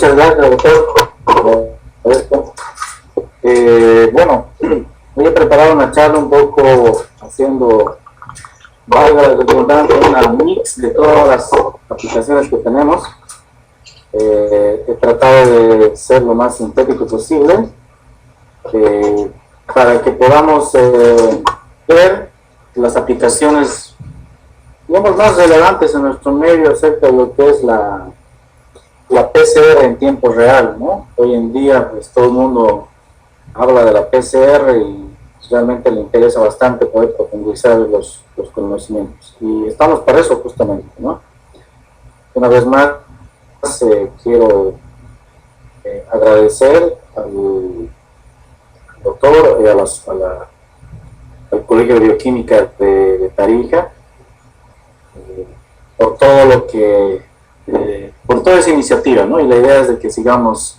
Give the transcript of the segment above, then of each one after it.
Muchas gracias, doctor. Bueno, voy a preparar una charla un poco haciendo, valga la redundancia, una mix de todas las aplicaciones que tenemos. He tratado de ser lo más sintético posible para que podamos ver las aplicaciones, digamos, más relevantes en nuestro medio acerca de lo que es la PCR en tiempo real, ¿no? Hoy en día, pues, todo el mundo habla de la PCR y realmente le interesa bastante poder profundizar los conocimientos. Y estamos para eso justamente, ¿no? Una vez más, quiero agradecer al doctor y al Colegio de Bioquímica de Tarija por todo lo que, por toda esa iniciativa, ¿no? Y la idea es de que sigamos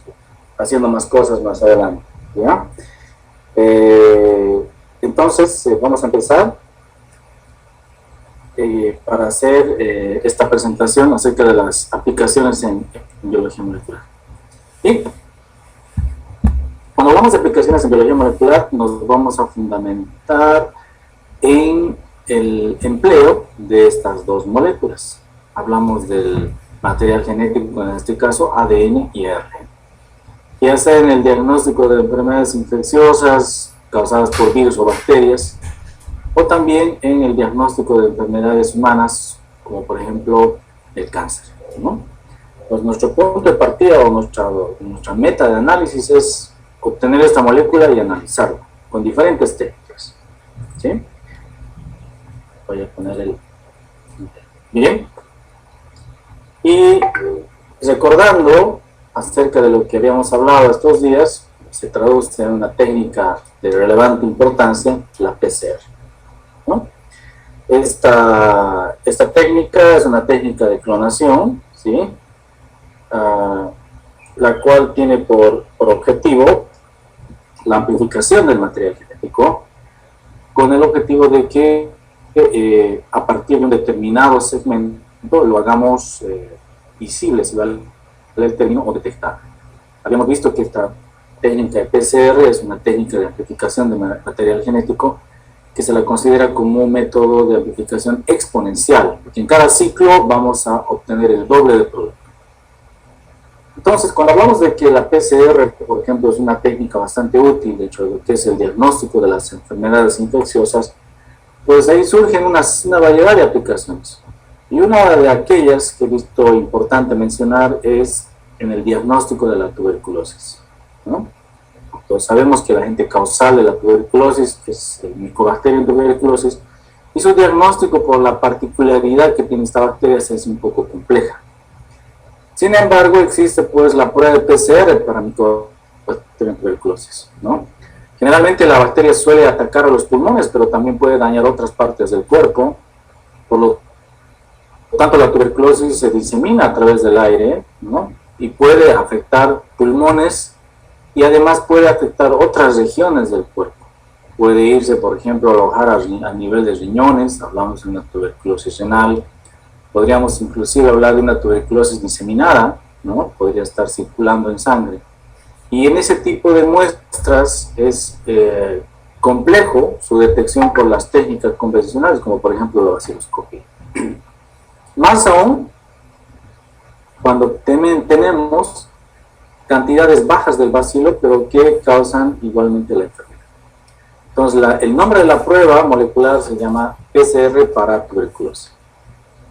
haciendo más cosas más adelante, ¿ya? Entonces, vamos a empezar para hacer esta presentación acerca de las aplicaciones en biología molecular. Y cuando hablamos de aplicaciones en biología molecular, nos vamos a fundamentar en el empleo de estas dos moléculas. Hablamos del material genético, en este caso ADN y ARN, ya sea en el diagnóstico de enfermedades infecciosas causadas por virus o bacterias, o también en el diagnóstico de enfermedades humanas, como por ejemplo el cáncer, ¿no? Pues nuestro punto de partida o nuestra meta de análisis es obtener esta molécula y analizarla con diferentes técnicas, ¿sí? Voy a poner el... Bien. Y recordando acerca de lo que habíamos hablado estos días, se traduce en una técnica de relevante importancia, la PCR, ¿no? Esta técnica es una técnica de clonación, ¿sí? La cual tiene por objetivo la amplificación del material genético, con el objetivo de que a partir de un determinado segmento lo hagamos visible, si vale el término, o detectar. Habíamos visto que esta técnica de PCR es una técnica de amplificación de material genético que se la considera como un método de amplificación exponencial, porque en cada ciclo vamos a obtener el doble de producto. Entonces, cuando hablamos de que la PCR, por ejemplo, es una técnica bastante útil, de hecho, de lo que es el diagnóstico de las enfermedades infecciosas, pues ahí surgen una variedad de aplicaciones. Y una de aquellas que he visto importante mencionar es en el diagnóstico de la tuberculosis, ¿no? Entonces, sabemos que la agente causal de la tuberculosis, que es el Mycobacterium tuberculosis, y su diagnóstico, por la particularidad que tiene esta bacteria, es un poco compleja. Sin embargo, existe pues la prueba de PCR para Mycobacterium tuberculosis, ¿no? Generalmente la bacteria suele atacar a los pulmones, pero también puede dañar otras partes del cuerpo. Por lo tanto, la tuberculosis se disemina a través del aire, ¿no? Y puede afectar pulmones y además puede afectar otras regiones del cuerpo. Puede irse, por ejemplo, a alojar a nivel de riñones, hablamos de una tuberculosis renal. Podríamos inclusive hablar de una tuberculosis diseminada, ¿no? Podría estar circulando en sangre. Y en ese tipo de muestras es complejo su detección por las técnicas convencionales, como por ejemplo la baciloscopia. Más aún, cuando tenemos cantidades bajas del bacilo, pero que causan igualmente la enfermedad. Entonces, el nombre de la prueba molecular se llama PCR para tuberculosis.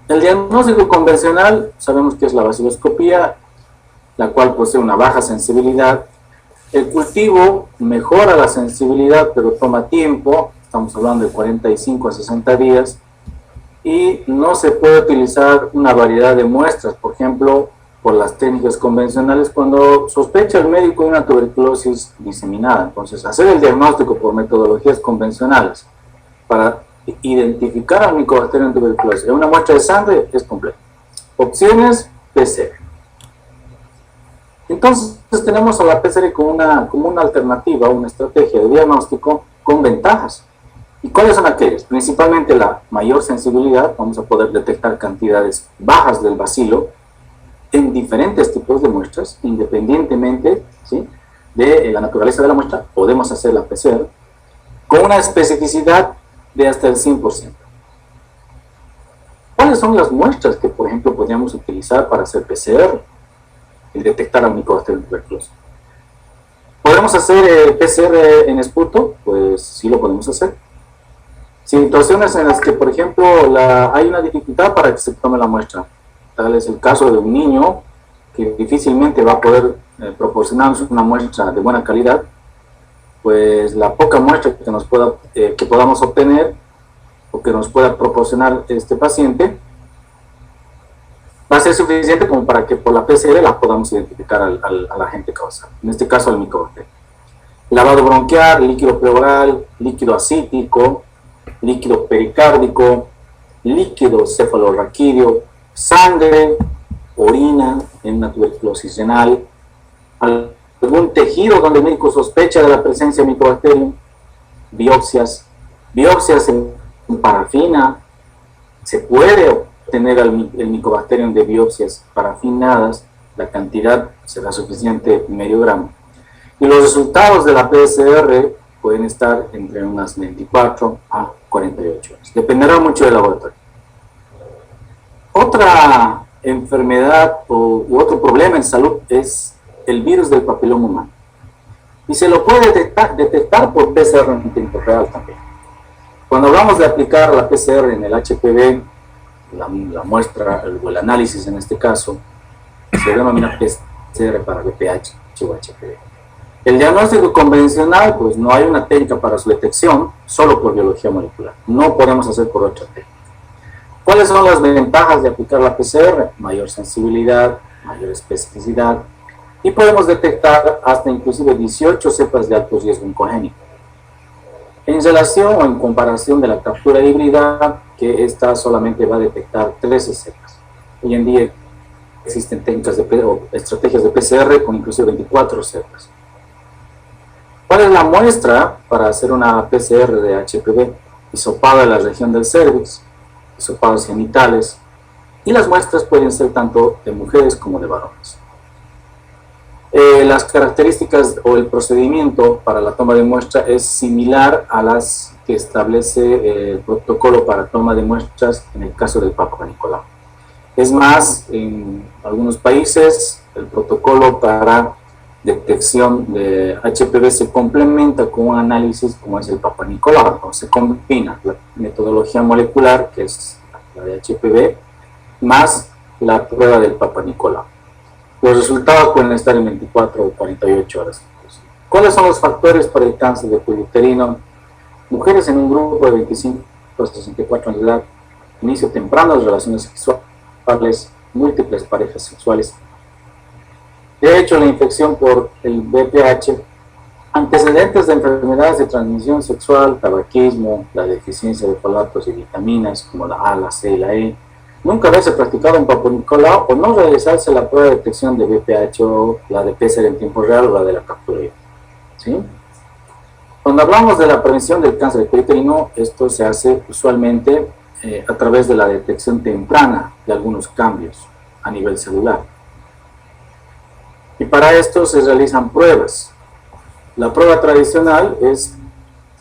El diagnóstico convencional, sabemos que es la baciloscopía, la cual posee una baja sensibilidad. El cultivo mejora la sensibilidad, pero toma tiempo, estamos hablando de 45 a 60 días, y no se puede utilizar una variedad de muestras, por ejemplo, por las técnicas convencionales, cuando sospecha el médico de una tuberculosis diseminada. Entonces, hacer el diagnóstico por metodologías convencionales para identificar al Mycobacterium tuberculosis en una muestra de sangre es complejo. Opciones, PCR. Entonces tenemos a la PCR como una alternativa, una estrategia de diagnóstico con ventajas. ¿Y cuáles son aquellas? Principalmente la mayor sensibilidad, vamos a poder detectar cantidades bajas del bacilo en diferentes tipos de muestras, independientemente, ¿sí?, de la naturaleza de la muestra, podemos hacer la PCR con una especificidad de hasta el 100%. ¿Cuáles son las muestras que, por ejemplo, podríamos utilizar para hacer PCR y detectar al Mycobacterium tuberculosis? ¿Podemos hacer PCR en esputo? Pues sí lo podemos hacer. Situaciones en las que, por ejemplo, hay una dificultad para que se tome la muestra. Tal es el caso de un niño que difícilmente va a poder proporcionarnos una muestra de buena calidad, pues la poca muestra que podamos obtener o que nos pueda proporcionar este paciente va a ser suficiente como para que por la PCR la podamos identificar al agente causal, en este caso al Mycobacterium. Lavado bronquial, líquido pleural, líquido asítico, líquido pericárdico, líquido cefalorraquídeo, sangre, orina en una tuberculosis renal, algún tejido donde el médico sospecha de la presencia de Mycobacterium, biopsias en parafina. Se puede obtener el Mycobacterium de biopsias parafinadas, la cantidad será suficiente, medio gramo. Y los resultados de la PCR pueden estar entre unas 24 a 48 horas. Dependerá mucho del laboratorio. Otra enfermedad u otro problema en salud es el virus del papiloma humano. Y se lo puede detectar por PCR en tiempo real también. Cuando hablamos de aplicar la PCR en el HPV, la muestra o el análisis en este caso, se denomina PCR para VPH o HPV. El diagnóstico convencional, pues no hay una técnica para su detección, solo por biología molecular. No podemos hacer por otra técnica. ¿Cuáles son las ventajas de aplicar la PCR? Mayor sensibilidad, mayor especificidad, y podemos detectar hasta inclusive 18 cepas de alto riesgo oncogénico. En relación o en comparación de la captura híbrida, que esta solamente va a detectar 13 cepas. Hoy en día existen técnicas o estrategias de PCR con inclusive 24 cepas. ¿Cuál es la muestra para hacer una PCR de HPV? Hisopado de la región del cervix, hisopados genitales, y las muestras pueden ser tanto de mujeres como de varones. Las características o el procedimiento para la toma de muestra es similar a las que establece el protocolo para toma de muestras en el caso del Papa Nicolau. Es más, en algunos países el protocolo para detección de HPV se complementa con un análisis como es el Papa Nicolau, donde se combina la metodología molecular, que es la de HPV, más la prueba del Papa Nicolau. Los resultados pueden estar en 24 o 48 horas. ¿Cuáles son los factores para el cáncer de cuello uterino? Mujeres en un grupo de 25 a 64 años de edad, inicio temprano de relaciones sexuales, múltiples parejas sexuales. De hecho, la infección por el VPH, antecedentes de enfermedades de transmisión sexual, tabaquismo, la deficiencia de folatos y vitaminas como la A, la C y la E, nunca haberse practicado un Papa Nicolau o no realizarse la prueba de detección de VPH o la de PCR en tiempo real o la de la captura. ¿Sí? Cuando hablamos de la prevención del cáncer de cuello uterino, esto se hace usualmente a través de la detección temprana de algunos cambios a nivel celular. Y para esto se realizan pruebas. La prueba tradicional es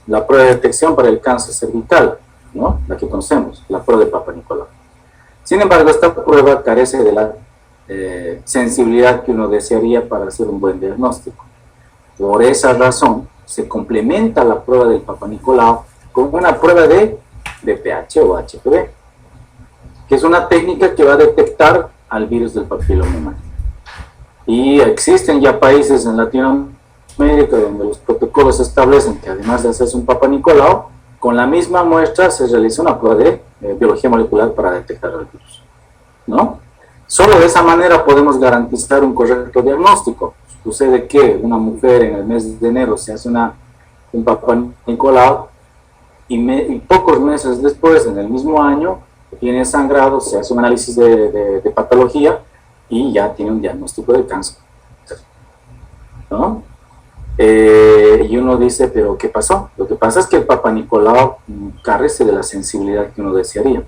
la prueba de detección para el cáncer cervical, ¿no?, la que conocemos, la prueba de Papa Nicolau. Sin embargo, esta prueba carece de la sensibilidad que uno desearía para hacer un buen diagnóstico. Por esa razón, se complementa la prueba del Papa Nicolau con una prueba de VPH o HPV, que es una técnica que va a detectar al virus del papiloma humano. Y existen ya países en Latinoamérica donde los protocolos establecen que además de hacerse un Papa Nicolau, con la misma muestra se realiza una prueba de biología molecular para detectar el virus, ¿no? Solo de esa manera podemos garantizar un correcto diagnóstico. Sucede que una mujer en el mes de enero se hace un Papa Nicolau y pocos meses después, en el mismo año, tiene sangrado, se hace un análisis de patología y ya tiene un diagnóstico de cáncer, ¿no? Y uno dice, ¿pero qué pasó? Lo que pasa es que el Papa Nicolau carece de la sensibilidad que uno desearía.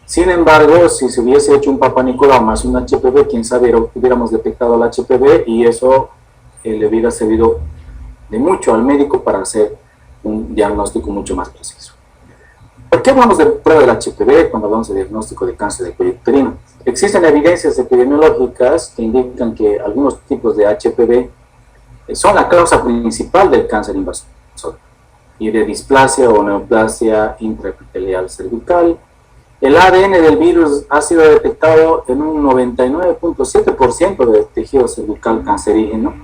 Sin embargo, si se hubiese hecho un Papa Nicolau más un HPV, quién sabe, hubiéramos detectado el HPV y eso le hubiera servido de mucho al médico para hacer un diagnóstico mucho más preciso. ¿Por qué hablamos de prueba del HPV cuando hablamos de diagnóstico de cáncer de cuello uterino? Existen evidencias epidemiológicas que indican que algunos tipos de HPV son la causa principal del cáncer invasor y de displasia o neoplasia intraepitelial cervical. El ADN del virus ha sido detectado en un 99.7% del tejido cervical cancerígeno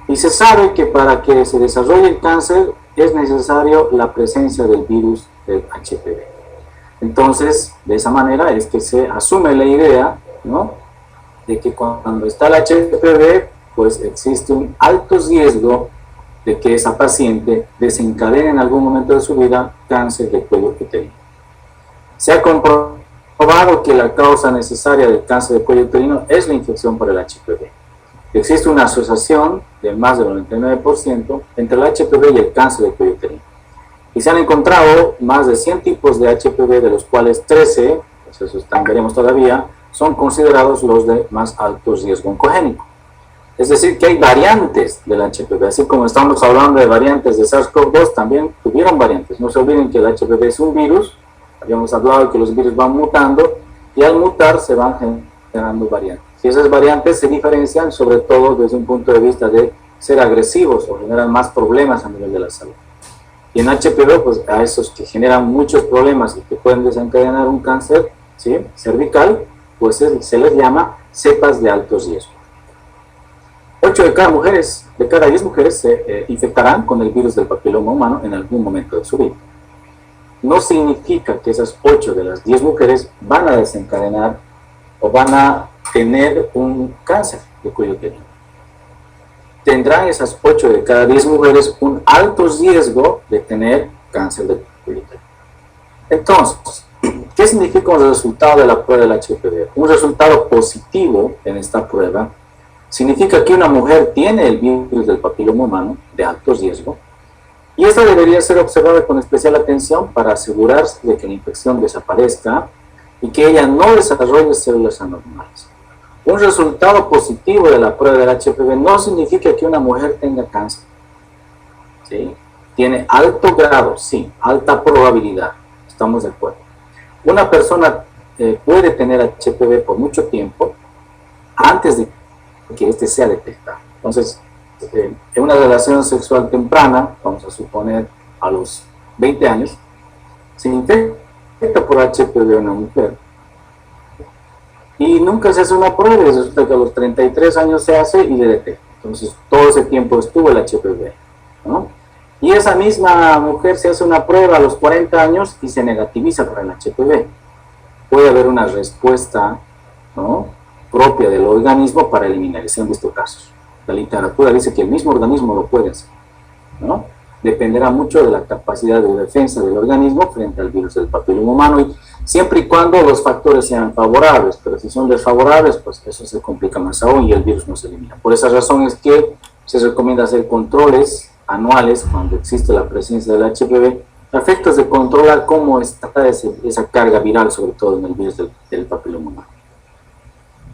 y se sabe que para que se desarrolle el cáncer es necesario la presencia del virus del HPV. Entonces, de esa manera es que se asume la idea, ¿no?, de que cuando está el HPV, pues existe un alto riesgo de que esa paciente desencadene en algún momento de su vida cáncer de cuello uterino. Se ha comprobado que la causa necesaria del cáncer de cuello uterino es la infección por el HPV. Existe una asociación de más del 99% entre el HPV y el cáncer de cuello uterino. Y se han encontrado más de 100 tipos de HPV, de los cuales 13, pues eso veremos todavía, son considerados los de más alto riesgo oncogénico. Es decir, que hay variantes del HPV, así como estamos hablando de variantes de SARS-CoV-2, también tuvieron variantes. No se olviden que el HPV es un virus, habíamos hablado de que los virus van mutando, y al mutar se van generando variantes. Y esas variantes se diferencian sobre todo desde un punto de vista de ser agresivos o generan más problemas a nivel de la salud. Y en HPV, pues a esos que generan muchos problemas y que pueden desencadenar un cáncer, ¿sí?, cervical, pues se les llama cepas de alto riesgo. 8 de cada 10 mujeres se infectarán con el virus del papiloma humano en algún momento de su vida. No significa que esas 8 de las 10 mujeres van a desencadenar o van a tener un cáncer de cuello uterino. Tendrán esas 8 de cada 10 mujeres un alto riesgo de tener cáncer de cuello uterino. Entonces, ¿qué significa un resultado de la prueba del HPV? Un resultado positivo en esta prueba significa que una mujer tiene el virus del papiloma humano de alto riesgo y esta debería ser observada con especial atención para asegurarse de que la infección desaparezca y que ella no desarrolle células anormales. Un resultado positivo de la prueba del HPV no significa que una mujer tenga cáncer, ¿sí? Tiene alto grado, sí, alta probabilidad, estamos de acuerdo. Una persona puede tener HPV por mucho tiempo antes de que este sea detectado. Entonces, en una relación sexual temprana, vamos a suponer a los 20 años, se infecta por HPV una mujer y nunca se hace una prueba, y resulta que a los 33 años se hace y le detecta. Entonces, todo ese tiempo estuvo el HPV, ¿no? Y esa misma mujer se hace una prueba a los 40 años y se negativiza para el HPV. Puede haber una respuesta, ¿no?, propia del organismo para eliminar. Se han visto casos. La literatura dice que el mismo organismo lo puede hacer, ¿no? Dependerá mucho de la capacidad de defensa del organismo frente al virus del papiloma humano, y siempre y cuando los factores sean favorables, pero si son desfavorables, pues eso se complica más aún y el virus no se elimina. Por esa razón es que se recomienda hacer controles anuales cuando existe la presencia del HPV, a efectos de controlar cómo está esa carga viral, sobre todo en el virus del papiloma humano.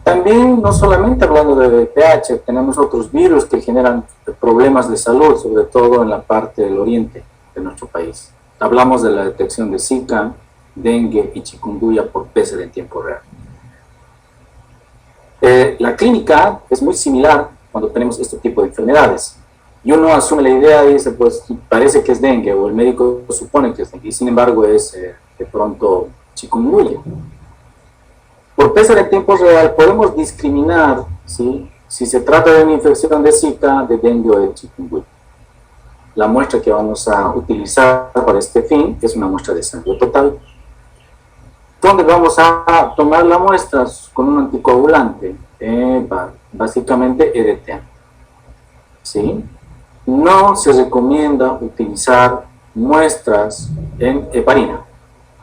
También, no solamente hablando de VPH, tenemos otros virus que generan problemas de salud, sobre todo en la parte del oriente de nuestro país. Hablamos de la detección de Zika, dengue y chikungunya por PCR en tiempo real. La clínica es muy similar cuando tenemos este tipo de enfermedades. Y uno asume la idea y dice, pues parece que es dengue, o el médico supone que es dengue, y sin embargo es de pronto chikungunya. Por PCR en tiempo real podemos discriminar, ¿sí?, si se trata de una infección de Zika, de dengue o de chikungunya. La muestra que vamos a utilizar para este fin es una muestra de sangre total, donde vamos a tomar la muestra con un anticoagulante, básicamente EDTA, ¿sí? No se recomienda utilizar muestras en heparina,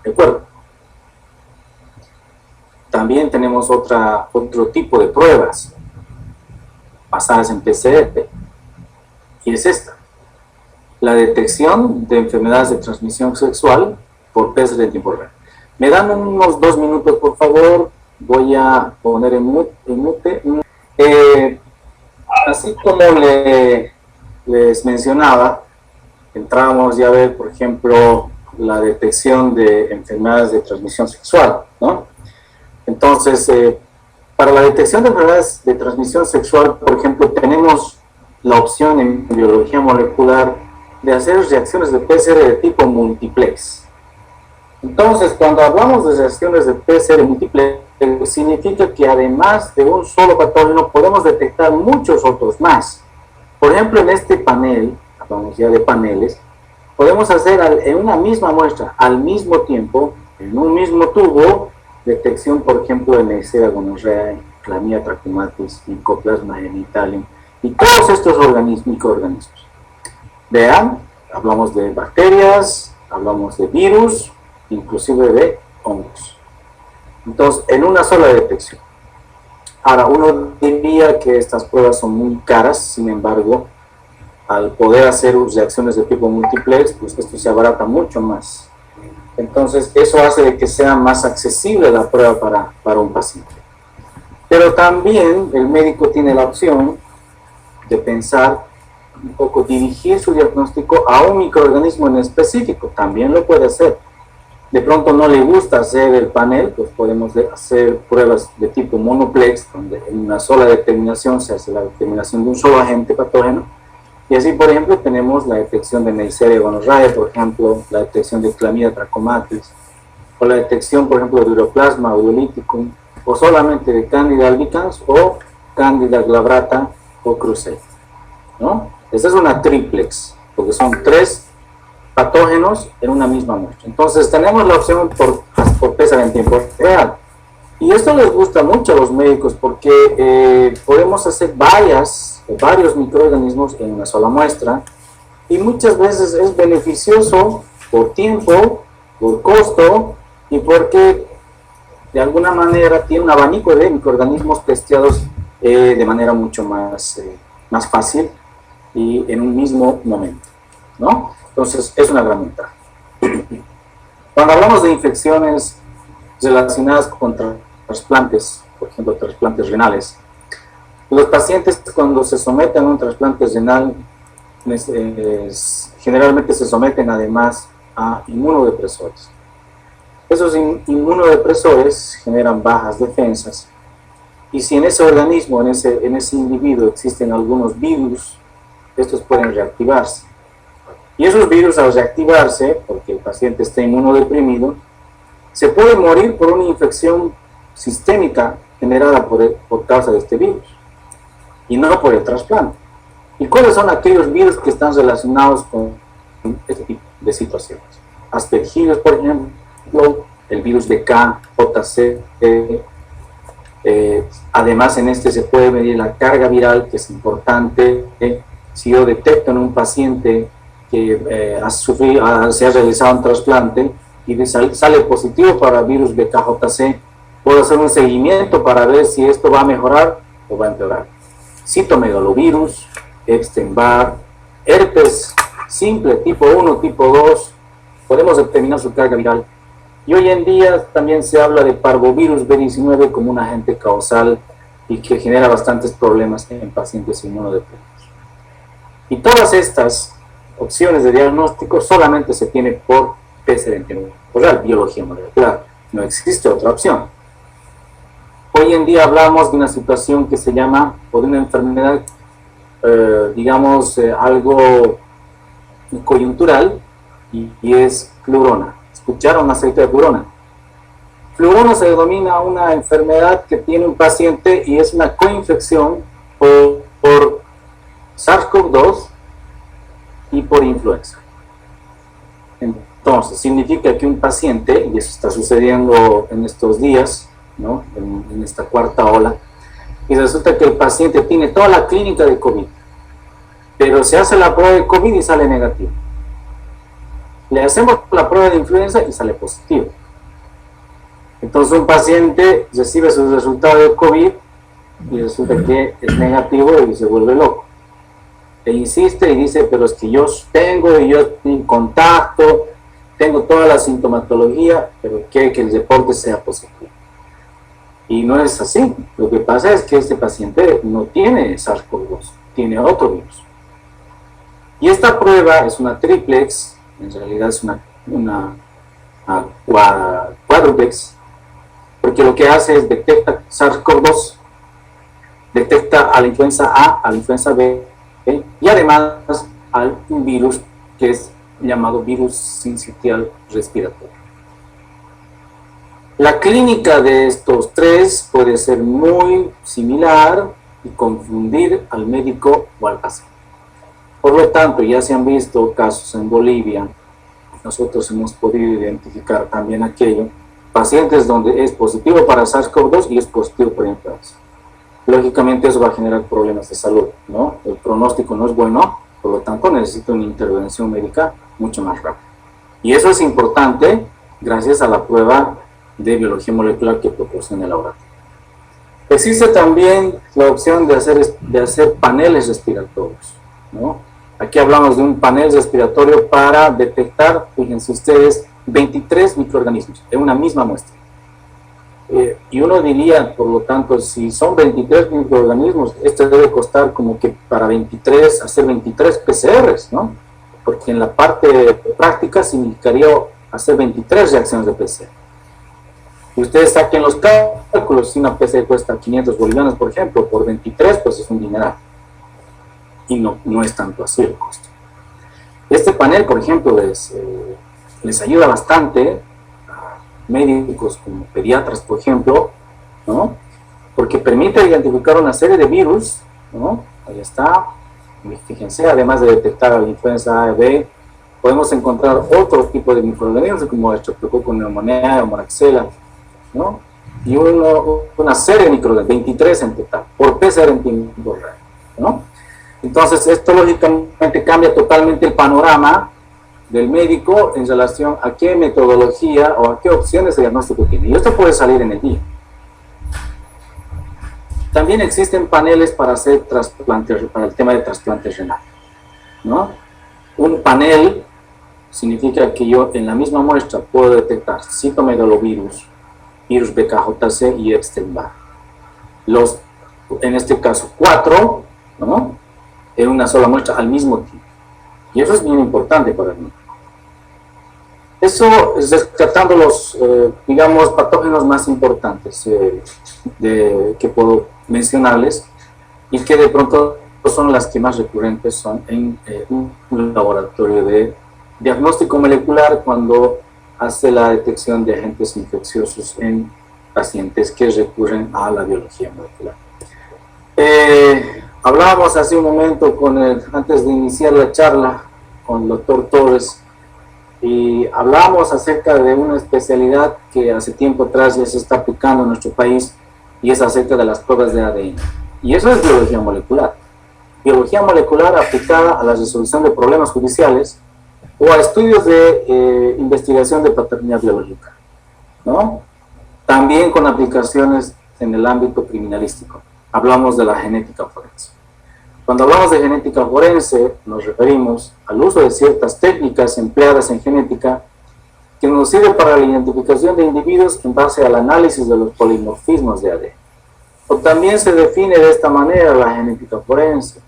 ¿de acuerdo? También tenemos otro tipo de pruebas basadas en PCR, y es esta: la detección de enfermedades de transmisión sexual por PCR en tiempo real. Me dan unos 2 minutos, por favor. Voy a poner en mute. Así como les mencionaba, entramos ya a ver, por ejemplo, la detección de enfermedades de transmisión sexual, ¿no? Entonces, para la detección de enfermedades de transmisión sexual, por ejemplo, tenemos la opción en biología molecular de hacer reacciones de PCR de tipo multiplex. Entonces, cuando hablamos de reacciones de PCR multiplex, significa que además de un solo patógeno podemos detectar muchos otros más. Por ejemplo, en este panel, hablamos ya de paneles, podemos hacer en una misma muestra, al mismo tiempo, en un mismo tubo, detección, por ejemplo, de Neisseria gonorrhoeae, Chlamydia trachomatis, Mycoplasma genitalium, y todos estos microorganismos. Vean, hablamos de bacterias, hablamos de virus, inclusive de hongos. Entonces, en una sola detección. Ahora, uno diría que estas pruebas son muy caras, sin embargo, al poder hacer reacciones de tipo multiplex, pues esto se abarata mucho más. Entonces, eso hace de que sea más accesible la prueba para un paciente. Pero también el médico tiene la opción de pensar un poco, dirigir su diagnóstico a un microorganismo en específico, también lo puede hacer. De pronto no le gusta hacer el panel, pues podemos hacer pruebas de tipo monoplex, donde en una sola determinación se hace la determinación de un solo agente patógeno, y así, por ejemplo, tenemos la detección de Neisseria gonorrhoeae, por ejemplo, la detección de Chlamydia trachomatis, o la detección, por ejemplo, de Uroplasma oeolíticum, o solamente de Candida albicans, o Candida glabrata, o Cruzei, ¿no? Esta es una triplex, porque son 3 patógenos en una misma muestra. Entonces tenemos la opción por PCR en tiempo real. Y esto les gusta mucho a los médicos porque podemos hacer varios microorganismos en una sola muestra, y muchas veces es beneficioso por tiempo, por costo, y porque de alguna manera tiene un abanico de microorganismos testeados de manera mucho más fácil y en un mismo momento, ¿no? Entonces, es una gran ventaja. Cuando hablamos de infecciones relacionadas con trasplantes, por ejemplo, trasplantes renales, los pacientes cuando se someten a un trasplante renal, generalmente se someten además a inmunodepresores. Esos inmunodepresores generan bajas defensas, y si en ese organismo, en ese individuo existen algunos virus, estos pueden reactivarse. Y esos virus, al reactivarse, porque el paciente está inmunodeprimido, se puede morir por una infección sistémica generada por causa de este virus, y no por el trasplante. ¿Y cuáles son aquellos virus que están relacionados con este tipo de situaciones? Aspergillus, por ejemplo, el virus de KJC. Además, en este se puede medir la carga viral, que es importante. Si yo detecto en un paciente que se ha realizado un trasplante y sale positivo para virus de KJC, puedo hacer un seguimiento para ver si esto va a mejorar o va a empeorar. Citomegalovirus, Epstein-Barr, herpes simple tipo 1, tipo 2, podemos determinar su carga viral. Y hoy en día también se habla de parvovirus B19 como un agente causal y que genera bastantes problemas en pacientes inmunodeprimidos. Y todas estas opciones de diagnóstico solamente se tiene por PCR en tiempo real, biología molecular. No existe otra opción. Hoy en día hablamos de una situación que se llama, o de una enfermedad, algo coyuntural, y es flurona. ¿Escucharon aceite de flurona? Flurona se denomina una enfermedad que tiene un paciente y es una coinfección por SARS-CoV-2 y por influenza. Entonces, significa que un paciente, y eso está sucediendo en estos días, ¿no? en esta cuarta ola, y resulta que el paciente tiene toda la clínica de COVID, pero se hace la prueba de COVID y sale negativo. Le hacemos la prueba de influenza y sale positivo. Entonces un paciente recibe sus resultados de COVID y resulta que es negativo y se vuelve loco. E insiste y dice, pero es que yo tengo y yo estoy en contacto, tengo toda la sintomatología, pero quiere que el reporte sea positivo. Y no es así. Lo que pasa es que este paciente no tiene SARS-CoV-2, tiene otro virus. Y esta prueba es una triplex, en realidad es una cuádruplex, porque lo que hace es detecta SARS-CoV-2, detecta a la influenza A, a la influenza B, y además al un virus que es llamado virus sincitial respiratorio. La clínica de estos tres puede ser muy similar y confundir al médico o al paciente. Por lo tanto, ya se han visto casos en Bolivia, nosotros hemos podido identificar también aquello, pacientes donde es positivo para SARS-CoV-2 y es positivo para influenza. Lógicamente eso va a generar problemas de salud, ¿no? El pronóstico no es bueno, por lo tanto necesita una intervención médica mucho más rápida. Y eso es importante gracias a la prueba de biología molecular que proporciona el laboratorio. Existe también la opción de hacer paneles respiratorios, ¿no? Aquí hablamos de un panel respiratorio para detectar, fíjense ustedes, 23 microorganismos en una misma muestra. Y uno diría, por lo tanto, si son 23 microorganismos, esto debe costar como que para hacer 23 PCRs, ¿no? Porque en la parte práctica significaría hacer 23 reacciones de PCR. Y ustedes saquen los cálculos, si una PCR cuesta 500 bolivianos, por ejemplo, por 23, pues es un dineral. Y no es tanto así el costo. Este panel, por ejemplo, les ayuda bastante a médicos como pediatras, por ejemplo, ¿no? Porque permite identificar una serie de virus, ¿no? Ahí está. Fíjense, además de detectar la influenza A y B, podemos encontrar otro tipo de microorganismos como Streptococcus pneumoniae o Moraxella, ¿no? Y una serie de microorganismos, 23 en total, por PCR en tiempo real, ¿no? Entonces, esto lógicamente cambia totalmente el panorama del médico en relación a qué metodología o a qué opciones de diagnóstico tiene. Y esto puede salir en el día. También existen paneles para hacer trasplantes, para el tema de trasplante renal, ¿no? Un panel significa que yo en la misma muestra puedo detectar citomegalovirus, virus BKJC y Epstein-Barr. En este caso, 4, ¿no? En una sola muestra al mismo tiempo. Y eso es bien importante para mí. Eso es descartando los, digamos, patógenos más importantes que puedo mencionarles y que de pronto son las que más recurrentes son en un laboratorio de diagnóstico molecular cuando hace la detección de agentes infecciosos en pacientes que recurren a la biología molecular. Hablábamos hace un momento antes de iniciar la charla con el doctor Torres y hablábamos acerca de una especialidad que hace tiempo atrás ya se está aplicando en nuestro país y es acerca de las pruebas de ADN. Y eso es biología molecular. Biología molecular aplicada a la resolución de problemas judiciales o a estudios de investigación de paternidad biológica, ¿no? También con aplicaciones en el ámbito criminalístico. Hablamos de la genética forense. Cuando hablamos de genética forense, nos referimos al uso de ciertas técnicas empleadas en genética que nos sirve para la identificación de individuos en base al análisis de los polimorfismos de ADN. O también se define de esta manera la genética forense,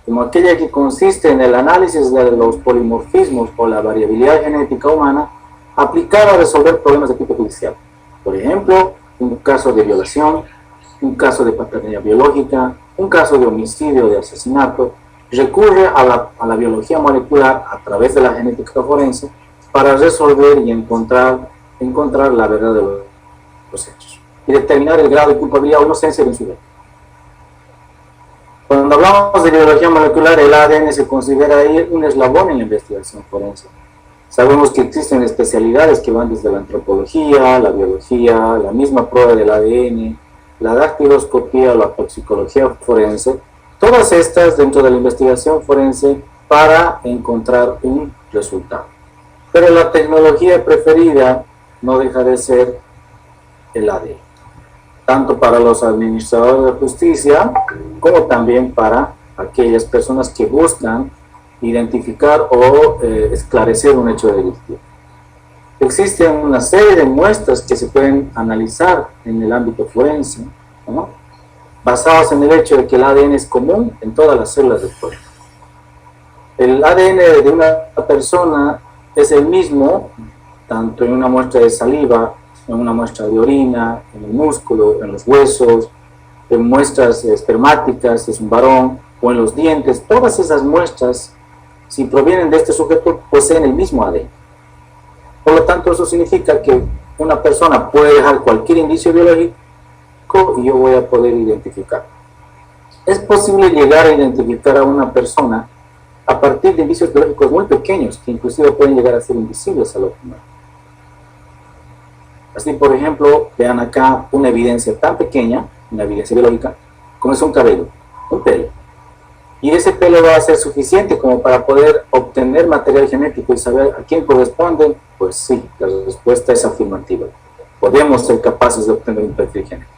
como aquella que consiste en el análisis de los polimorfismos o la variabilidad genética humana aplicada a resolver problemas de tipo judicial. Por ejemplo, un caso de violación, un caso de paternidad biológica, un caso de homicidio o de asesinato, recurre a la biología molecular a través de la genética forense para resolver y encontrar la verdad de los hechos y determinar el grado de culpabilidad o inocencia de un sujeto. Cuando hablamos de biología molecular, el ADN se considera ahí un eslabón en la investigación forense. Sabemos que existen especialidades que van desde la antropología, la biología, la misma prueba del ADN, la dactiloscopía o la toxicología forense, todas estas dentro de la investigación forense para encontrar un resultado. Pero la tecnología preferida no deja de ser el ADN, tanto para los administradores de justicia como también para aquellas personas que buscan identificar o esclarecer un hecho delictivo. existen una serie de muestras que se pueden analizar en el ámbito forense, ¿no? Basadas en el hecho de que el ADN es común en todas las células del cuerpo. El ADN de una persona es el mismo, tanto en una muestra de saliva, en una muestra de orina, en el músculo, en los huesos, en muestras espermáticas, si es un varón, o en los dientes. Todas esas muestras, si provienen de este sujeto, poseen el mismo ADN. Por lo tanto, eso significa que una persona puede dejar cualquier indicio biológico y yo voy a poder identificar. Es posible llegar a identificar a una persona a partir de indicios biológicos muy pequeños, que inclusive pueden llegar a ser invisibles al ojo humano. Así, por ejemplo, vean acá una evidencia tan pequeña, una evidencia biológica, como es un cabello, un pelo. Y ese pelo va a ser suficiente como para poder obtener material genético y saber a quién corresponde. Pues sí, la respuesta es afirmativa. Podemos ser capaces de obtener un perfil genético.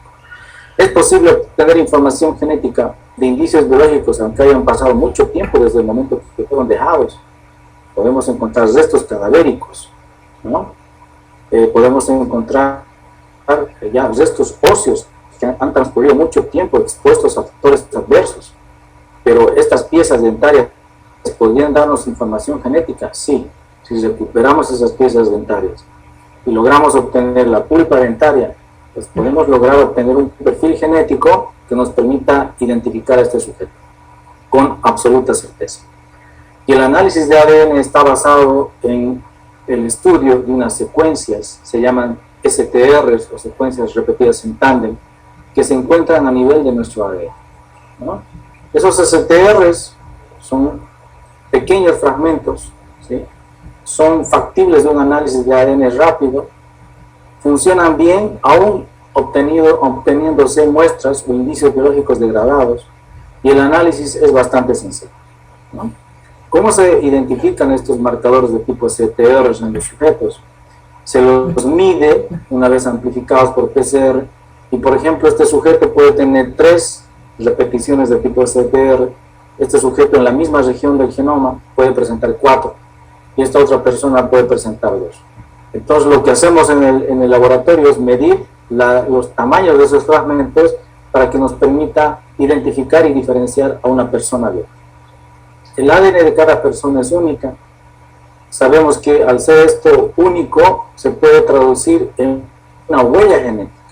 Es posible obtener información genética de indicios biológicos, aunque hayan pasado mucho tiempo desde el momento que fueron dejados. Podemos encontrar restos cadavéricos, ¿no? Podemos encontrar ya restos óseos que han transcurrido mucho tiempo expuestos a factores adversos. Pero estas piezas dentarias podrían darnos información genética, sí. Si recuperamos esas piezas dentarias y logramos obtener la pulpa dentaria, pues podemos lograr obtener un perfil genético que nos permita identificar a este sujeto con absoluta certeza. Y el análisis de ADN está basado en el estudio de unas secuencias, se llaman STRs o secuencias repetidas en tándem, que se encuentran a nivel de nuestro ADN, ¿no? Esos STRs son pequeños fragmentos, ¿sí? Son factibles de un análisis de ADN rápido, funcionan bien aún obteniéndose muestras o indicios biológicos degradados, y el análisis es bastante sencillo, ¿no? ¿Cómo se identifican estos marcadores de tipo STRs en los sujetos? Se los mide una vez amplificados por PCR, y por ejemplo este sujeto puede tener 3 repeticiones de tipo STR, este sujeto en la misma región del genoma puede presentar 4, y esta otra persona puede presentar 2. Entonces lo que hacemos en el laboratorio es medir los tamaños de esos fragmentos para que nos permita identificar y diferenciar a una persona de otra. El ADN de cada persona es única. Sabemos que al ser esto único se puede traducir en una huella genética.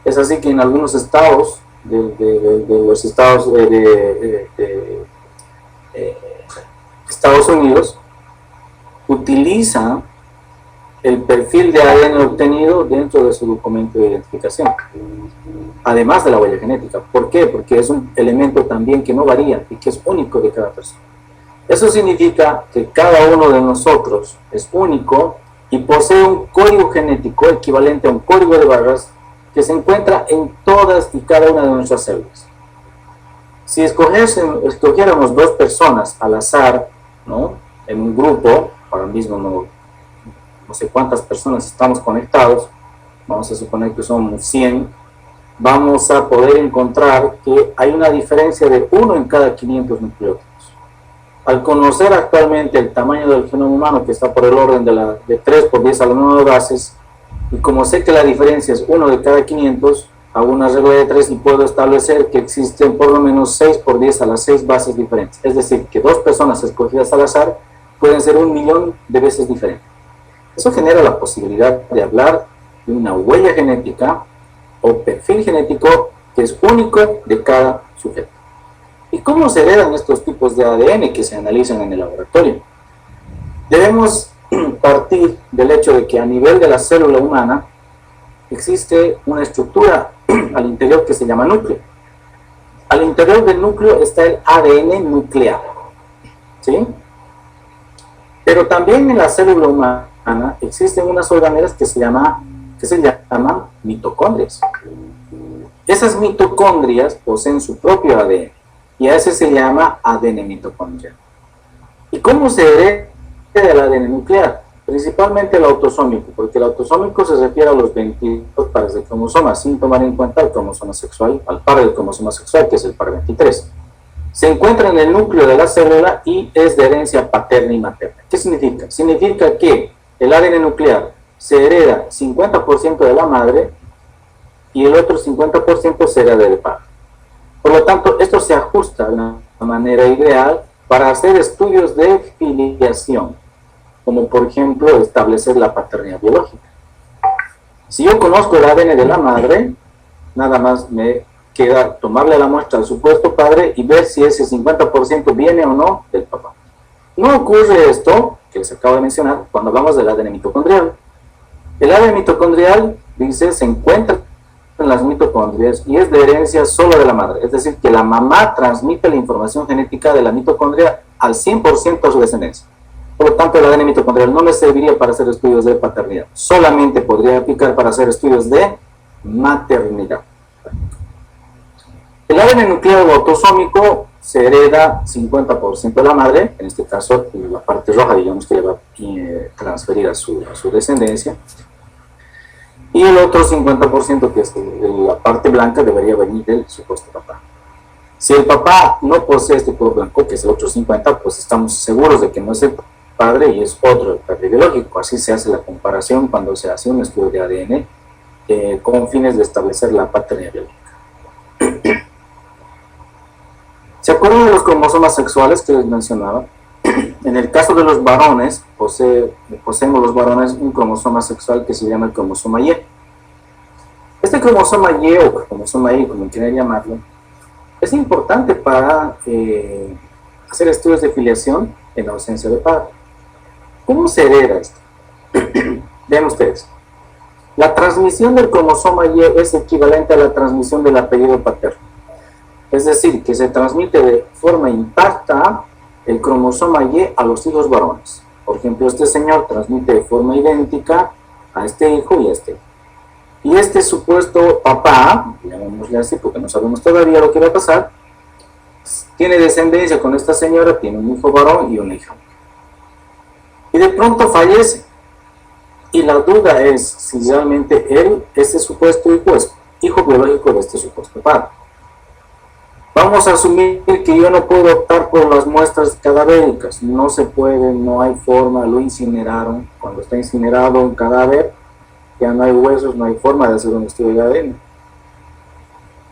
Es así que en algunos estados de los estados de Estados Unidos utilizan el perfil de ADN obtenido dentro de su documento de identificación, además de la huella genética. ¿Por qué? Porque es un elemento también que no varía y que es único de cada persona. Eso significa que cada uno de nosotros es único y posee un código genético equivalente a un código de barras que se encuentra en todas y cada una de nuestras células. Si escogiéramos 2 personas al azar, ¿no?, en un grupo, ahora mismo no sé cuántas personas estamos conectados, vamos a suponer que somos 100, vamos a poder encontrar que hay una diferencia de 1 en cada 500 nucleótidos. Al conocer actualmente el tamaño del genoma humano, que está por el orden de 3 por 10 a la 9 bases, y como sé que la diferencia es 1 de cada 500, hago una regla de 3 y puedo establecer que existen por lo menos 6 por 10 a las 6 bases diferentes. Es decir, que 2 personas escogidas al azar pueden ser 1.000.000 de veces diferentes. Eso genera la posibilidad de hablar de una huella genética o perfil genético que es único de cada sujeto. ¿Y cómo se heredan estos tipos de ADN que se analizan en el laboratorio? Debemos partir del hecho de que a nivel de la célula humana existe una estructura al interior que se llama núcleo. Al interior del núcleo está el ADN nuclear, ¿sí? Pero también en la célula humana existen unas organelas que se llaman mitocondrias. Esas mitocondrias poseen su propio ADN y a ese se llama ADN mitocondrial. ¿Y cómo se hereda el ADN nuclear? Principalmente el autosómico, porque el autosómico se refiere a los 22 pares de cromosomas, sin tomar en cuenta el cromosoma sexual, al par del cromosoma sexual, que es el par 23. Se encuentra en el núcleo de la célula y es de herencia paterna y materna. ¿Qué significa? Significa que el ADN nuclear se hereda 50% de la madre y el otro 50% se hereda del padre. Por lo tanto, esto se ajusta de una manera ideal para hacer estudios de filiación, como por ejemplo establecer la paternidad biológica. Si yo conozco el ADN de la madre, nada más me queda tomarle la muestra al supuesto padre y ver si ese 50% viene o no del papá. No ocurre esto que se acaba de mencionar cuando hablamos del ADN mitocondrial. El ADN mitocondrial, dice, se encuentra en las mitocondrias y es de herencia solo de la madre. Es decir, que la mamá transmite la información genética de la mitocondria al 100% a su descendencia. Por lo tanto, el ADN mitocondrial no me serviría para hacer estudios de paternidad. Solamente podría aplicar para hacer estudios de maternidad. El ADN nuclear o autosómico se hereda 50% de la madre, en este caso la parte roja, digamos que le va a transferir a su descendencia, y el otro 50%, que es la parte blanca, debería venir del supuesto papá. Si el papá no posee este color blanco, que es el otro 50%, pues estamos seguros de que no es el padre y es otro el padre biológico. Así se hace la comparación cuando se hace un estudio de ADN con fines de establecer la paternidad biológica. ¿Se acuerdan de los cromosomas sexuales que les mencionaba? En el caso de los varones, poseemos los varones un cromosoma sexual que se llama el cromosoma Y. Este cromosoma Y, o cromosoma Y, como quieran llamarlo, es importante para hacer estudios de filiación en ausencia de padre. ¿Cómo se hereda esto? Vean ustedes. La transmisión del cromosoma Y es equivalente a la transmisión del apellido paterno. Es decir, que se transmite de forma intacta el cromosoma Y a los hijos varones. Por ejemplo, este señor transmite de forma idéntica a este hijo y a este hijo. Y este supuesto papá, llamémosle así porque no sabemos todavía lo que va a pasar, tiene descendencia con esta señora, tiene un hijo varón y una hija. Y de pronto fallece. Y la duda es si realmente él, este supuesto hijo, es hijo biológico de este supuesto padre. Vamos a asumir que yo no puedo optar por las muestras cadavéricas. No se puede, no hay forma, lo incineraron. Cuando está incinerado un cadáver, ya no hay huesos, no hay forma de hacer un estudio de ADN.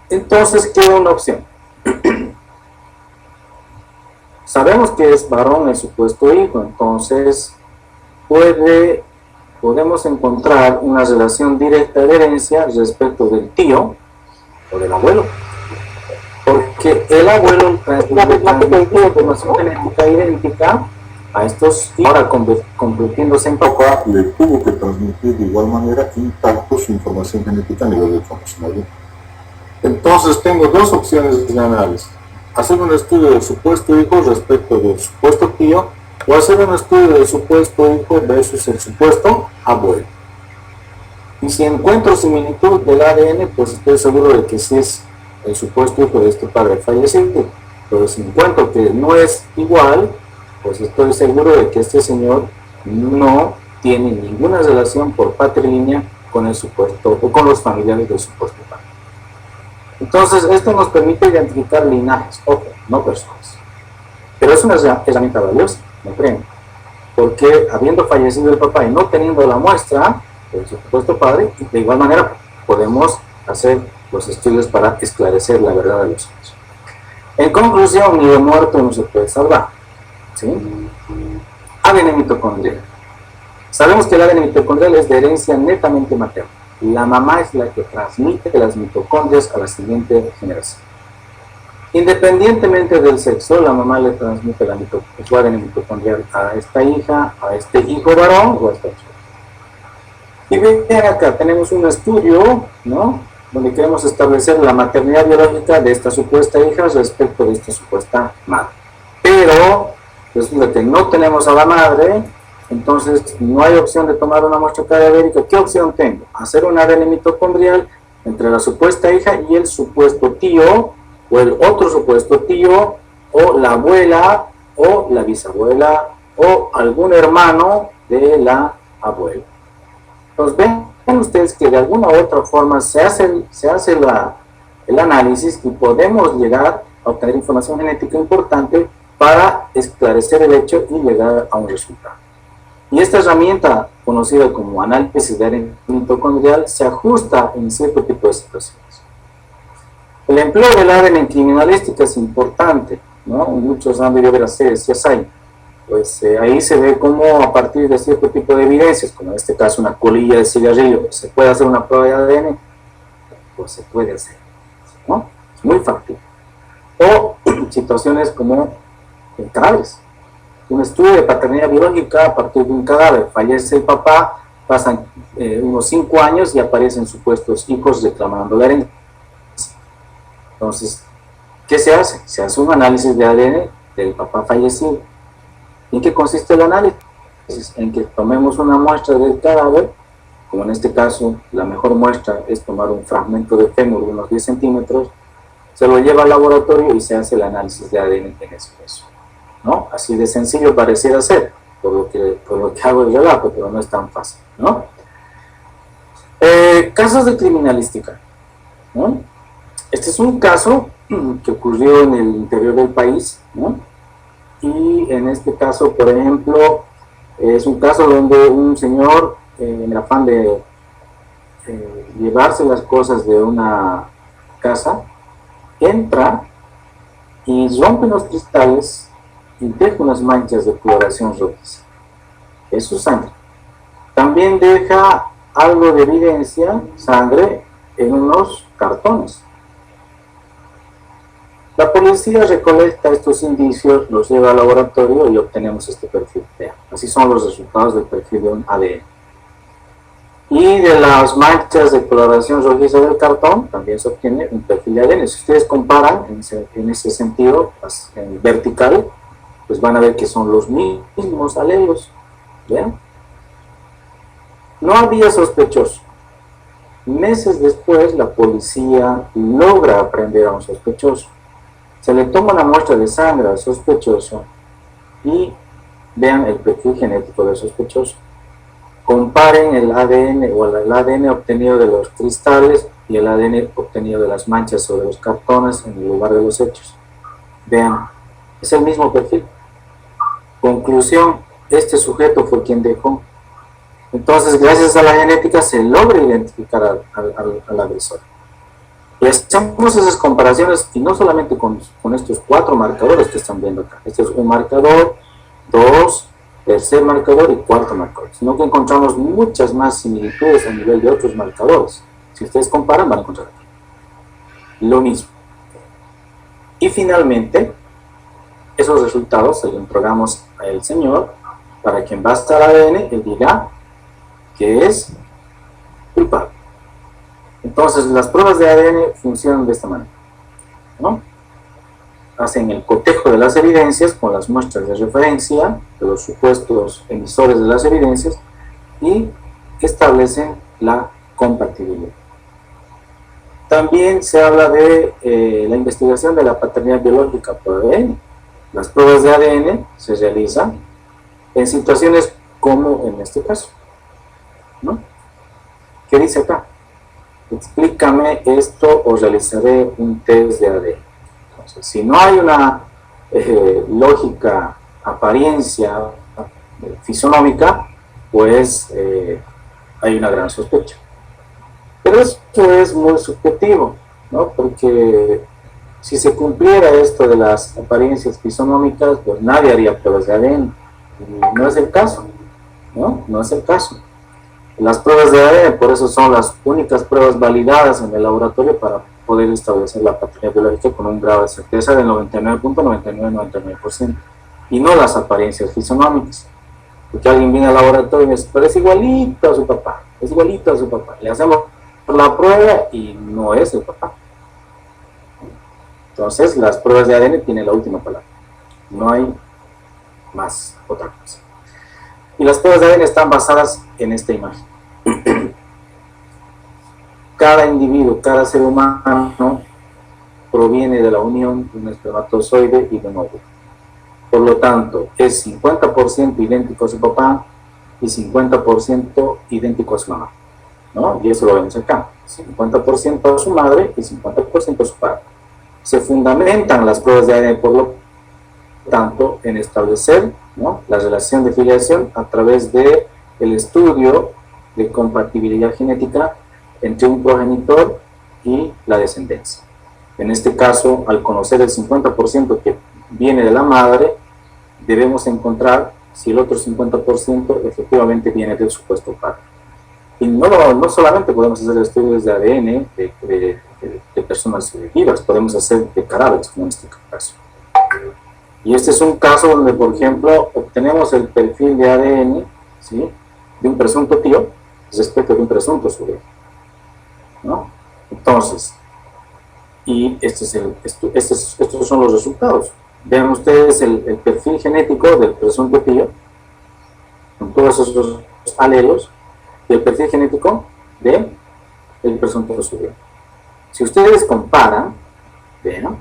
Entonces queda una opción. Sabemos que es varón el supuesto hijo, entonces podemos encontrar una relación directa de herencia respecto del tío o del abuelo. Porque el abuelo transmite información genética idéntica a estos, y ahora convirtiéndose en papá, le tuvo que transmitir de igual manera intacto su información genética a nivel del cromosoma Y. Entonces tengo dos opciones de análisis: hacer un estudio del supuesto hijo respecto del supuesto tío, o hacer un estudio del supuesto hijo versus el supuesto abuelo. Y si encuentro similitud del ADN, pues estoy seguro de que sí es el supuesto hijo de este padre fallecido. Pero si encuentro que no es igual, pues estoy seguro de que este señor no tiene ninguna relación por patrilineal con el supuesto o con los familiares del supuesto padre. Entonces esto nos permite identificar linajes, ojo, no personas. Pero es una herramienta valiosa, ¿no creen? Porque habiendo fallecido el papá y no teniendo la muestra del supuesto padre, de igual manera podemos hacer los estudios para esclarecer la verdad de los hechos. En conclusión, ni de muerto no se puede salvar. ¿Sí? ADN mitocondrial. Sabemos que el ADN mitocondrial es de herencia netamente materna. La mamá es la que transmite las mitocondrias a la siguiente generación. Independientemente del sexo, la mamá le transmite su ADN mitocondrial a esta hija, a este hijo varón o a esta chica. Y vean acá, tenemos un estudio, ¿no?, donde queremos establecer la maternidad biológica de esta supuesta hija respecto de esta supuesta madre. Pero resulta que no tenemos a la madre, entonces no hay opción de tomar una muestra cadavérica. ¿Qué opción tengo? Hacer un ADN mitocondrial entre la supuesta hija y el supuesto tío, o el otro supuesto tío, o la abuela, o la bisabuela, o algún hermano de la abuela. Entonces ven ustedes que de alguna u otra forma se hace el análisis y podemos llegar a obtener información genética importante para esclarecer el hecho y llegar a un resultado. Y esta herramienta, conocida como análisis de ADN mitocondrial, se ajusta en cierto tipo de situaciones. El empleo del ADN en criminalística es importante, ¿no? Muchos han debido ver la serie CSI. Pues ahí se ve cómo a partir de cierto tipo de evidencias, como en este caso una colilla de cigarrillo, se puede hacer una prueba de ADN, pues se puede hacer, ¿no? Es muy factible. O situaciones como cadáveres. Un estudio de paternidad biológica a partir de un cadáver, fallece el papá, pasan unos 5 años y aparecen supuestos hijos reclamando la herencia. Entonces, ¿qué se hace? Se hace un análisis de ADN del papá fallecido. ¿En qué consiste el análisis? En que tomemos una muestra del cadáver, como en este caso la mejor muestra es tomar un fragmento de fémur de unos 10 centímetros, se lo lleva al laboratorio y se hace el análisis de ADN en ese caso, ¿no? Así de sencillo pareciera ser, por lo que hago el relato, pero no es tan fácil, ¿no? Casos de criminalística, ¿no? Este es un caso que ocurrió en el interior del país, ¿no? Y en este caso, por ejemplo, es un caso donde un señor, en el afán de llevarse las cosas de una casa, entra y rompe los cristales y deja unas manchas de coloración rojiza. Es su sangre. También deja algo de evidencia, sangre, en unos cartones. La policía recolecta estos indicios, los lleva al laboratorio y obtenemos este perfil. Vean, así son los resultados del perfil de un ADN. Y de las manchas de coloración rojiza del cartón también se obtiene un perfil de ADN. Si ustedes comparan en ese sentido, en vertical, pues van a ver que son los mismos alelos. ¿Vean? No había sospechoso. Meses después, la policía logra aprender a un sospechoso. Se le toma una muestra de sangre al sospechoso y vean el perfil genético del sospechoso. Comparen el ADN o el ADN obtenido de los cristales y el ADN obtenido de las manchas sobre los cartones en el lugar de los hechos. Vean, es el mismo perfil. Conclusión, este sujeto fue quien dejó. Entonces, gracias a la genética se logra identificar al agresor. Y hacemos esas comparaciones, y no solamente con estos 4 marcadores que están viendo acá. Este es un marcador, 2, tercer marcador y 4º marcador, sino que encontramos muchas más similitudes a nivel de otros marcadores. Si ustedes comparan, van a encontrar lo mismo. Y finalmente, esos resultados se los entregamos al señor, para que en base al ADN él diga que es culpable. Entonces, las pruebas de ADN funcionan de esta manera, ¿no? Hacen el cotejo de las evidencias con las muestras de referencia de los supuestos emisores de las evidencias y establecen la compatibilidad. También se habla de la investigación de la paternidad biológica por ADN. Las pruebas de ADN se realizan en situaciones como en este caso, ¿no? ¿Qué dice acá? Explícame esto o realizaré un test de ADN. Entonces, si no hay una lógica, apariencia fisonómica, pues hay una gran sospecha. Pero esto es muy subjetivo, ¿no? Porque si se cumpliera esto de las apariencias fisonómicas, pues nadie haría pruebas de ADN. Y no es el caso, ¿no? No es el caso. Las pruebas de ADN, por eso son las únicas pruebas validadas en el laboratorio para poder establecer la paternidad biológica con un grado de certeza del 99.9999%, y no las apariencias fisonómicas. Porque alguien viene al laboratorio y me dice, pero es igualito a su papá, es igualito a su papá. Le hacemos la prueba y no es el papá. Entonces, las pruebas de ADN tienen la última palabra. No hay más otra cosa. Y las pruebas de ADN están basadas en esta imagen. Cada individuo, cada ser humano proviene de la unión de un espermatozoide y de un óvulo. Por lo tanto, es 50% idéntico a su papá y 50% idéntico a su mamá, ¿no? Y eso lo vemos acá. 50% a su madre y 50% a su padre. Se fundamentan las pruebas de ADN por lo tanto, en establecer, ¿no?, la relación de filiación a través de el estudio de compatibilidad genética entre un progenitor y la descendencia. En este caso, al conocer el 50% que viene de la madre, debemos encontrar si el otro 50% efectivamente viene del supuesto padre. Y no solamente podemos hacer estudios de ADN de personas vivas, podemos hacer de cadáveres, como en este caso. Y este es un caso donde, por ejemplo, obtenemos el perfil de ADN, ¿sí?, de un presunto tío respecto de un presunto sobrino, ¿no? Entonces, y estos son los resultados. Vean ustedes el perfil genético del presunto tío, con todos esos alelos, y el perfil genético del presunto sobrino. Si ustedes comparan, vean,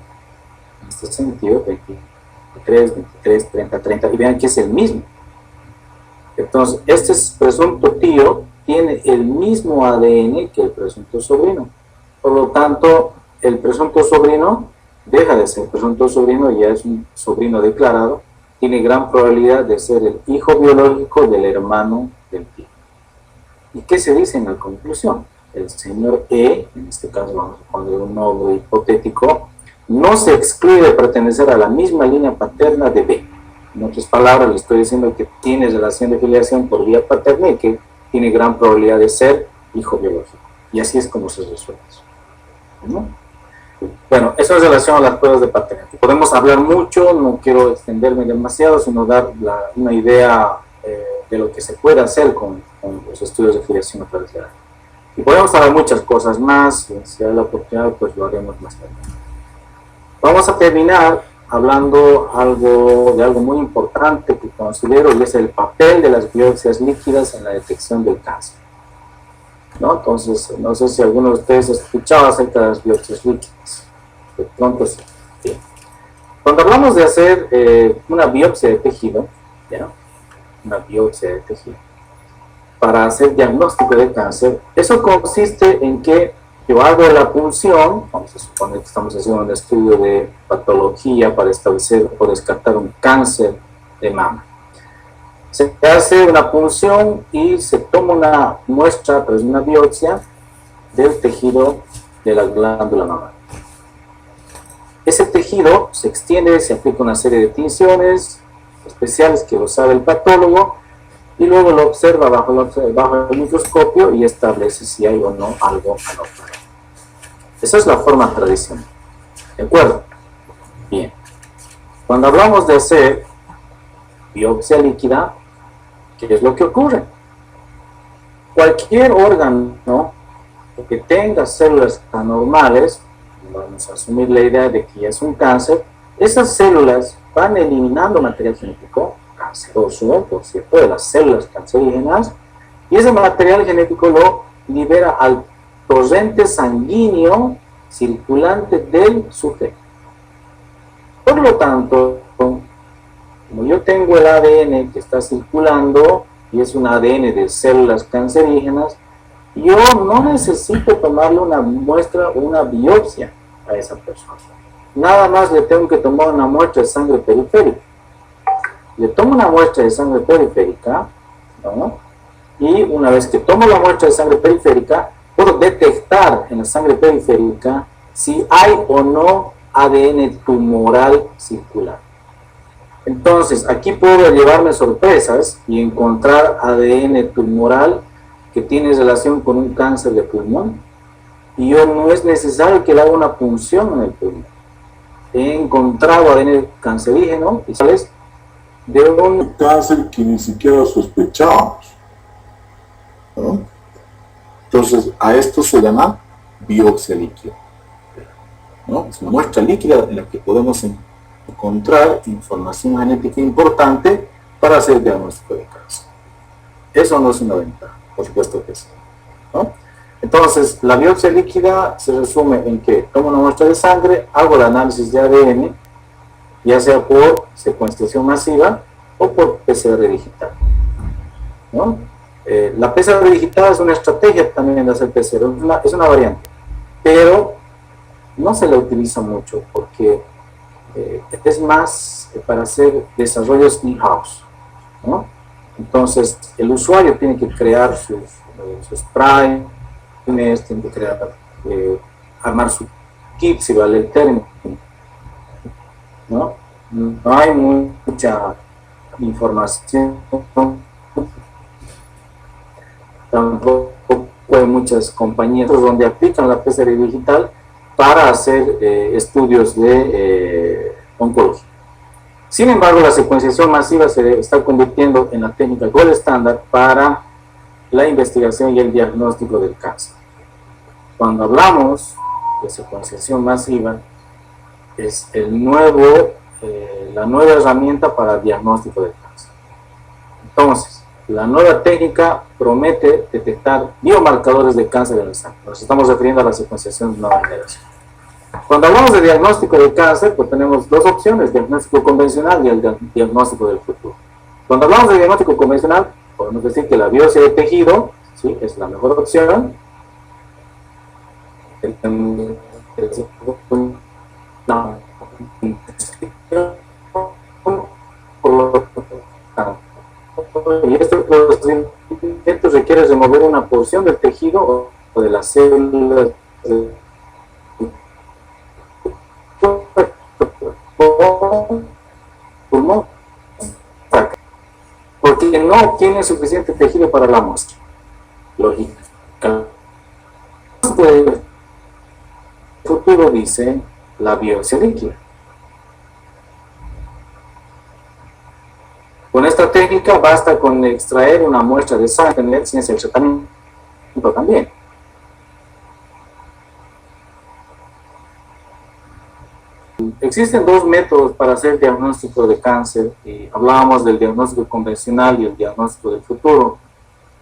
en este sentido, 23, 23, 30, 30, y vean que es el mismo. Entonces, este presunto tío tiene el mismo ADN que el presunto sobrino. Por lo tanto, el presunto sobrino deja de ser presunto sobrino y ya es un sobrino declarado. Tiene gran probabilidad de ser el hijo biológico del hermano del tío. ¿Y qué se dice en la conclusión? El señor E, en este caso vamos a poner un nombre hipotético, no se excluye de pertenecer a la misma línea paterna de B. En otras palabras, le estoy diciendo que tiene relación de filiación por vía paterna y que tiene gran probabilidad de ser hijo biológico. Y así es como se resuelve eso, ¿no? Bueno, eso es en relación a las pruebas de paternidad. Podemos hablar mucho, no quiero extenderme demasiado, sino dar una idea de lo que se puede hacer con los estudios de filiación a través de la. Y podemos hablar muchas cosas más, si hay la oportunidad, pues lo haremos más tarde. Vamos a terminar hablando de algo muy importante que considero, y es el papel de las biopsias líquidas en la detección del cáncer, ¿no? Entonces, no sé si alguno de ustedes ha escuchado acerca de las biopsias líquidas. De pronto sí. Sí. Cuando hablamos de hacer una biopsia de tejido, ¿ya?, una biopsia de tejido, para hacer diagnóstico de cáncer, eso consiste en que yo hago la punción, vamos a suponer que estamos haciendo un estudio de patología para establecer o descartar un cáncer de mama. Se hace una punción y se toma una muestra, pues una biopsia del tejido de la glándula mamaria. Ese tejido se extiende, se aplica una serie de tinciones especiales que lo sabe el patólogo, y luego lo observa bajo el microscopio y establece si hay o no algo anómalo. Esa es la forma tradicional. ¿De acuerdo? Bien. Cuando hablamos de hacer biopsia líquida, ¿qué es lo que ocurre? Cualquier órgano que tenga células anormales, vamos a asumir la idea de que ya es un cáncer, esas células van eliminando material genético canceroso, por cierto, de las células cancerígenas, y ese material genético lo libera al torrente sanguíneo circulante del sujeto. Por lo tanto, como yo tengo el ADN que está circulando, y es un ADN de células cancerígenas, yo no necesito tomarle una muestra o una biopsia a esa persona. Nada más le tengo que tomar una muestra de sangre periférica. Le tomo una muestra de sangre periférica, ¿no?, y una vez que tomo la muestra de sangre periférica, puedo detectar en la sangre periférica si hay o no ADN tumoral circular. Entonces, aquí puedo llevarme sorpresas y encontrar ADN tumoral que tiene relación con un cáncer de pulmón, y yo no es necesario que le haga una punción en el pulmón. He encontrado ADN cancerígeno, y ¿sabes?, de un cáncer que ni siquiera sospechábamos, ¿no? Entonces, a esto se llama biopsia líquida, ¿no? Es una muestra líquida en la que podemos encontrar información genética importante para hacer diagnóstico de cáncer. Eso no es una ventaja, por supuesto que sí, ¿no? Entonces, la biopsia líquida se resume en que tomo una muestra de sangre, hago el análisis de ADN, ya sea por secuenciación masiva o por PCR digital, ¿no? La PCR digital es una estrategia también de hacer PCR, es una variante, pero no se la utiliza mucho porque es más para hacer desarrollos in-house, ¿no? Entonces, el usuario tiene que crear sus primes, tiene que crear, armar su kit, si vale el término, ¿no? No hay mucha información, tampoco hay muchas compañías donde aplican la PCR digital para hacer estudios de oncología. Sin embargo, la secuenciación masiva se está convirtiendo en la técnica gold estándar para la investigación y el diagnóstico del cáncer. Cuando hablamos de secuenciación masiva, es la nueva herramienta para el diagnóstico del cáncer. Entonces, la nueva técnica promete detectar biomarcadores de cáncer en la sangre. Nos estamos refiriendo a la secuenciación de nueva generación. Cuando hablamos de diagnóstico del cáncer, pues tenemos dos opciones, diagnóstico convencional y el diagnóstico del futuro. Cuando hablamos de diagnóstico convencional, podemos decir que la biopsia de tejido, ¿sí?, es la mejor opción. Y este procedimiento requiere remover una porción del tejido o de las células pulmón, porque no tiene suficiente tejido para la muestra. Lógica. El futuro dice la biopsia líquida. Con esta técnica basta con extraer una muestra de sangre sin hacer tratamiento también. Existen dos métodos para hacer diagnóstico de cáncer. Hablábamos del diagnóstico convencional y el diagnóstico del futuro.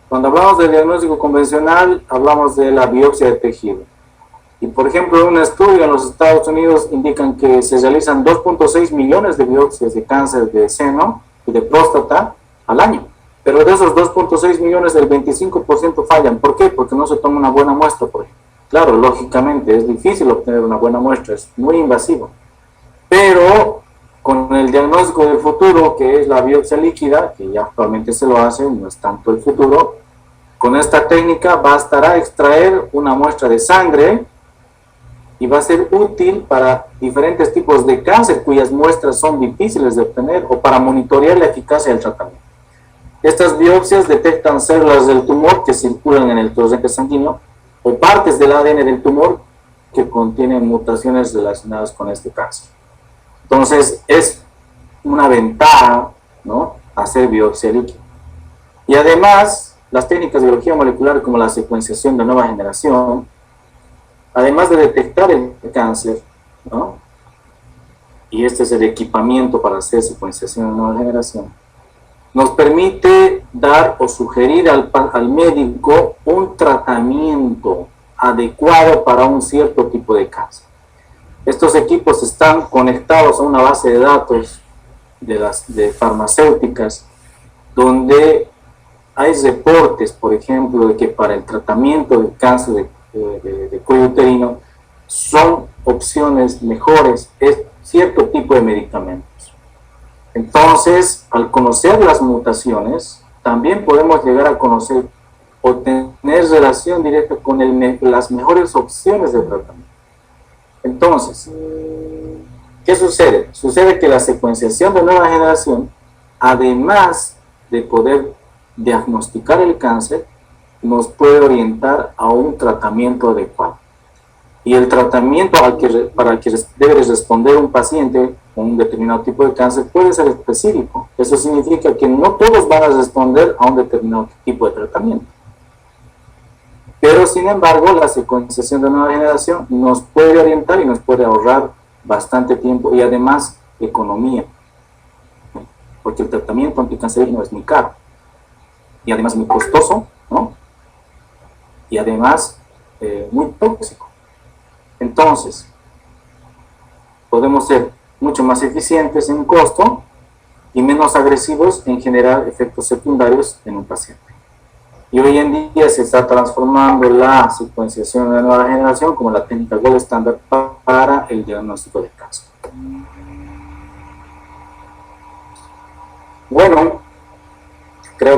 Cuando hablamos del diagnóstico convencional, hablamos de la biopsia de tejido. Y por ejemplo, un estudio en los Estados Unidos indican que se realizan 2.6 millones de biopsias de cáncer de seno y de próstata al año. Pero de esos 2.6 millones, el 25% fallan. ¿Por qué? Porque no se toma una buena muestra, por ejemplo. Claro, lógicamente es difícil obtener una buena muestra, es muy invasivo. Pero con el diagnóstico del futuro, que es la biopsia líquida, que ya actualmente se lo hace, no es tanto el futuro, con esta técnica bastará extraer una muestra de sangre y va a ser útil para diferentes tipos de cáncer cuyas muestras son difíciles de obtener o para monitorear la eficacia del tratamiento. Estas biopsias detectan células del tumor que circulan en el torrente sanguíneo o partes del ADN del tumor que contienen mutaciones relacionadas con este cáncer. Entonces, es una ventaja, ¿no?, hacer biopsia líquida. Y además, las técnicas de biología molecular como la secuenciación de nueva generación, además de detectar el cáncer, ¿no?, y este es el equipamiento para hacer secuenciación de nueva generación, nos permite dar o sugerir al médico un tratamiento adecuado para un cierto tipo de cáncer. Estos equipos están conectados a una base de datos de farmacéuticas donde hay reportes, por ejemplo, de que para el tratamiento del cáncer de cuello uterino son opciones mejores cierto tipo de medicamentos. Entonces, al conocer las mutaciones, también podemos llegar a conocer o tener relación directa con las mejores opciones de tratamiento. Entonces, ¿qué sucede? Sucede que la secuenciación de nueva generación, además de poder diagnosticar el cáncer, nos puede orientar a un tratamiento adecuado. Y el tratamiento para el que debe responder un paciente con un determinado tipo de cáncer puede ser específico. Eso significa que no todos van a responder a un determinado tipo de tratamiento. Pero, sin embargo, la secuenciación de nueva generación nos puede orientar y nos puede ahorrar bastante tiempo y además economía. Porque el tratamiento anticancerígeno es muy caro. Y además muy costoso, ¿no? Y además muy tóxico. Entonces, podemos ser mucho más eficientes en costo y menos agresivos en generar efectos secundarios en un paciente. Y hoy en día se está transformando la secuenciación de nueva generación como la técnica gold estándar para el diagnóstico de cáncer. Bueno,